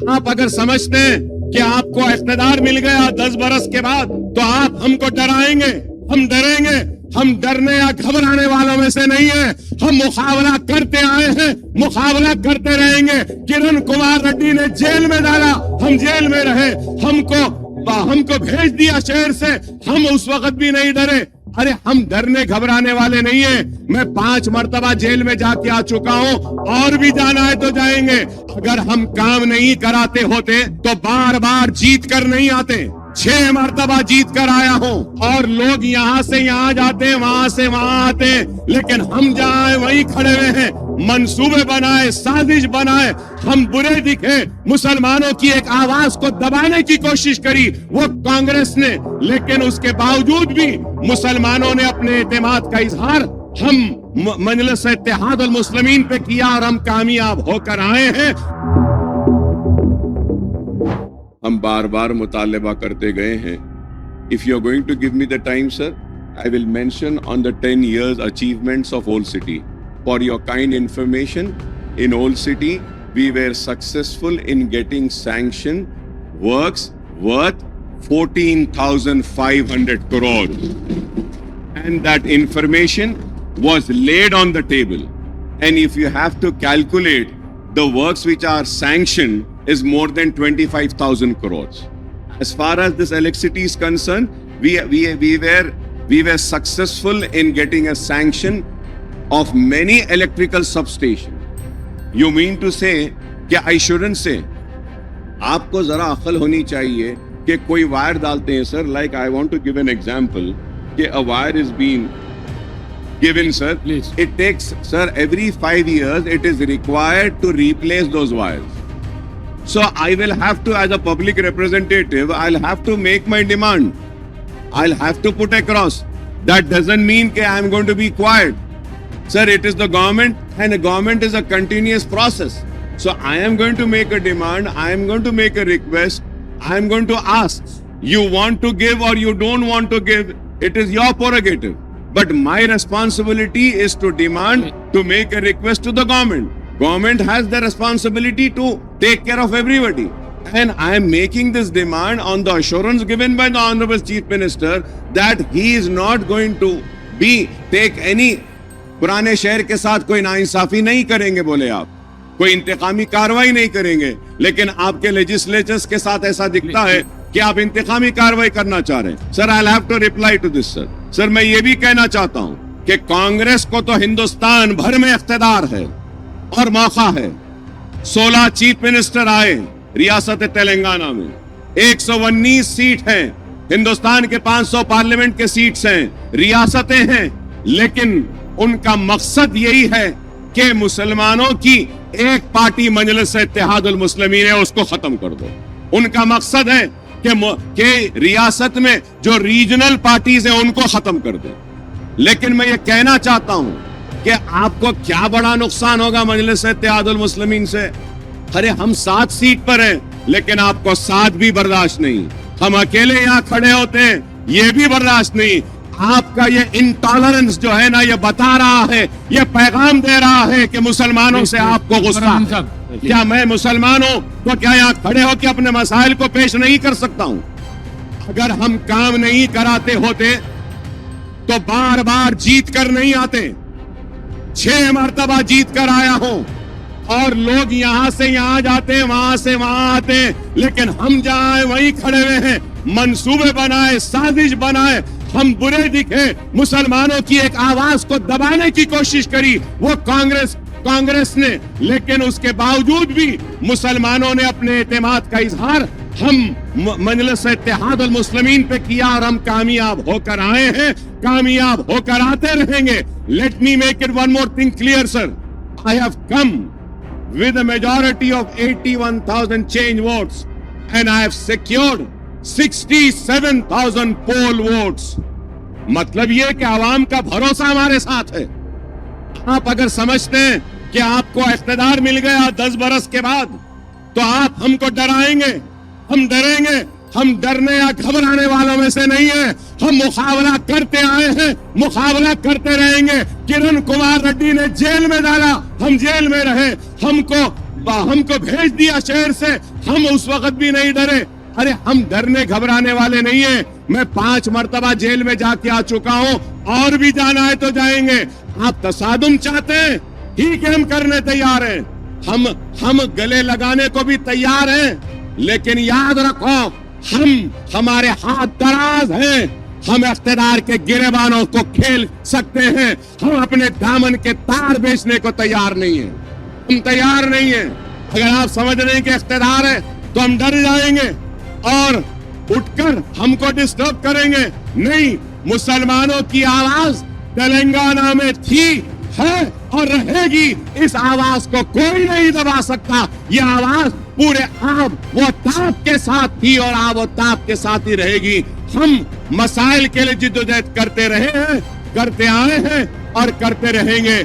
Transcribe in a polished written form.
آپ اگر سمجھتے ہیں کہ آپ کو اقتدار مل گیا 10 برس کے بعد تو آپ ہم کو ڈرائیں گے، ہم ڈریں گے. ہم ڈرنے یا گھبرانے والوں میں سے نہیں ہیں. ہم مقابلہ کرتے آئے ہیں، مقابلہ کرتے رہیں گے. کرن کمار ریڈی نے جیل میں ڈالا، ہم جیل میں رہے. ہم کو بھیج دیا شہر سے، ہم اس وقت بھی نہیں ڈرے. ارے ہم ڈرنے گھبرانے والے نہیں ہیں. میں 5 مرتبہ جیل میں جا کے آ چکا ہوں، اور بھی جانا ہے تو جائیں گے. اگر ہم کام نہیں کراتے ہوتے تو بار بار جیت کر نہیں آتے. 6 مرتبہ جیت کر آیا ہوں، اور لوگ یہاں سے یہاں جاتے ہیں، وہاں سے وہاں آتے ہیں، لیکن ہم جہاں ہیں وہیں کھڑے ہوئے ہیں. منصوبے بنائے، سازش بنائے، ہم برے دکھے. مسلمانوں کی ایک آواز کو دبانے کی کوشش کری وہ کانگریس نے، لیکن اس کے باوجود بھی مسلمانوں نے اپنے اعتماد کا اظہار ہم مجلس اتحاد المسلمین پہ کیا، اور ہم کامیاب ہو کر آئے ہیں. ہم بار بار مطالبہ کرتے گئے ہیں. If you are going to give me the time, sir, I will mention on the 10 years achievements of Old City. For your kind information, in Old City, we were successful in getting sanctioned works worth 14,500 crores. And that information was laid on the table. And if you have to calculate, the works which are sanctioned is more than 25,000 crores. As far as this electricity is concerned, we were successful in getting a sanction of many electrical substations. You mean to say کہ I shouldn't say, آپ کو ذرا عقل ہونی چاہیے کہ کوئی wire ڈالتے ہیں سر. Like I want to give an example کہ a wire is being given, sir. Please. It takes, sir, every 5 years it is required to replace those wires. So I will have to, as a public representative, I'll have to make my demand. I'll have to put across. That doesn't mean that I'm going to be quiet. Sir, it is the government, and the government is a continuous process. So I am going to make a demand. I am going to make a request. I am going to ask. You want to give or you don't want to give, it is your prerogative. But my responsibility is to demand, to make a request to the government. Government has the responsibility to take care of everybody. And I am making this demand on the assurance given by the Honorable Chief Minister that he is not going to take any پرانے شہر کے ساتھ کوئی ناانصافی نہیں کریں گے. بولے آپ کوئی انتقامی کاروائی نہیں کریں گے, لیکن آپ کے لیجسلیچرز کے ساتھ ایسا دکھتا ہے کہ آپ انتقامی کاروائی کرنا چاہ رہے ہیں. سر, I'll have to reply to this, sir. سر, میں یہ بھی کہنا چاہتا ہوں کہ کانگریس کو تو ہندوستان بھر میں اقتدار ہے اور موقع ہے. 16 چیف منسٹر آئے ریاست تلنگانہ میں, 119 سیٹ ہیں, ہندوستان کے 500 پارلیمنٹ کے سیٹس ہیں, ریاستیں ہیں, لیکن ان کا مقصد یہی ہے کہ مسلمانوں کی ایک پارٹی مجلس اتحاد المسلمین ہے اس کو ختم کر دو. ان کا مقصد ہے کہ ریاست میں جو ریجنل پارٹیز ہیں ان کو ختم کر دیں. لیکن میں یہ کہنا چاہتا ہوں کہ آپ کو کیا بڑا نقصان ہوگا مجلس اتحاد المسلمین سے. ارے ہم 7 سیٹ پر ہیں, لیکن آپ کو 7 بھی برداشت نہیں. ہم اکیلے یہاں کھڑے ہوتے ہیں, یہ بھی برداشت نہیں. آپ کا یہ انٹالرنس جو ہے نا, یہ بتا رہا ہے, یہ پیغام دے رہا ہے کہ مسلمانوں سے آپ کو غصہ ہے. کیا میں مسلمان ہوں تو کیا یہاں کھڑے ہو کے اپنے مسائل کو پیش نہیں کر سکتا ہوں؟ اگر ہم کام نہیں کراتے ہوتے تو بار بار جیت کر نہیں آتے. 6 مرتبہ جیت کر آیا ہوں, اور لوگ یہاں سے یہاں جاتے ہیں, وہاں سے وہاں آتے ہیں, لیکن ہم جہاں ہیں وہیں کھڑے ہوئے ہیں. منصوبے بنائے, سازش بنائے, ہم برے دکھے, مسلمانوں کی ایک آواز کو دبانے کی کوشش کری وہ کانگریس نے, لیکن اس کے باوجود بھی مسلمانوں نے اپنے اعتماد کا اظہار ہم مجلس اتحاد المسلمین پہ کیا, اور ہم کامیاب ہو کر آئے ہیں, کامیاب ہو کر آتے رہیں گے. Let me make it one more thing clear, sir. I have come with a majority of 81,000 change votes, and I have secured 67,000 poll votes. مطلب یہ کہ عوام کا بھروسہ ہمارے ساتھ ہے. آپ اگر سمجھتے ہیں کہ آپ کو اقتدار مل گیا 10 برس کے بعد تو آپ ہم کو ڈرائیں گے, ہم ڈریں گے. ہم ڈرنے یا گھبرانے والوں میں سے نہیں ہیں. ہم مقابلہ کرتے آئے ہیں, مقابلہ کرتے رہیں گے. کرن کمار ریڈی نے جیل میں ڈالا, ہم جیل میں رہے. ہم کو ہم کو بھیج دیا شہر سے, ہم اس وقت بھی نہیں ڈرے. ارے ہم ڈرنے گھبرانے والے نہیں ہیں. میں 5 مرتبہ جیل میں جا کے آ چکا ہوں, اور بھی جانا ہے تو جائیں گے. آپ تصادم چاہتے ہیں, ٹھیک ہے, ہم کرنے تیار ہیں. ہم گلے لگانے کو بھی تیار ہیں, لیکن یاد رکھو ہمارے ہاتھ دراز ہیں. ہم اقتدار کے گریبانوں کو کھیل سکتے ہیں. ہم اپنے دامن کے تار بیچنے کو تیار نہیں ہیں. ہم تیار نہیں ہیں. اگر آپ سمجھ رہے ہیں کہ اقتدار ہے تو ہم ڈر جائیں گے اور اٹھ کر ہم کو ڈسٹرب کریں گے. نہیں, مسلمانوں کی آواز تلنگانہ میں تھی, ہے اور رہے گی. اس آواز کو کوئی نہیں دبا سکتا. یہ آواز پورے آب و تاب کے ساتھ تھی اور آب و تاب کے ساتھ ہی رہے گی. ہم مسائل کے لیے جدوجہد کرتے رہے ہیں, کرتے آئے ہیں اور کرتے رہیں گے.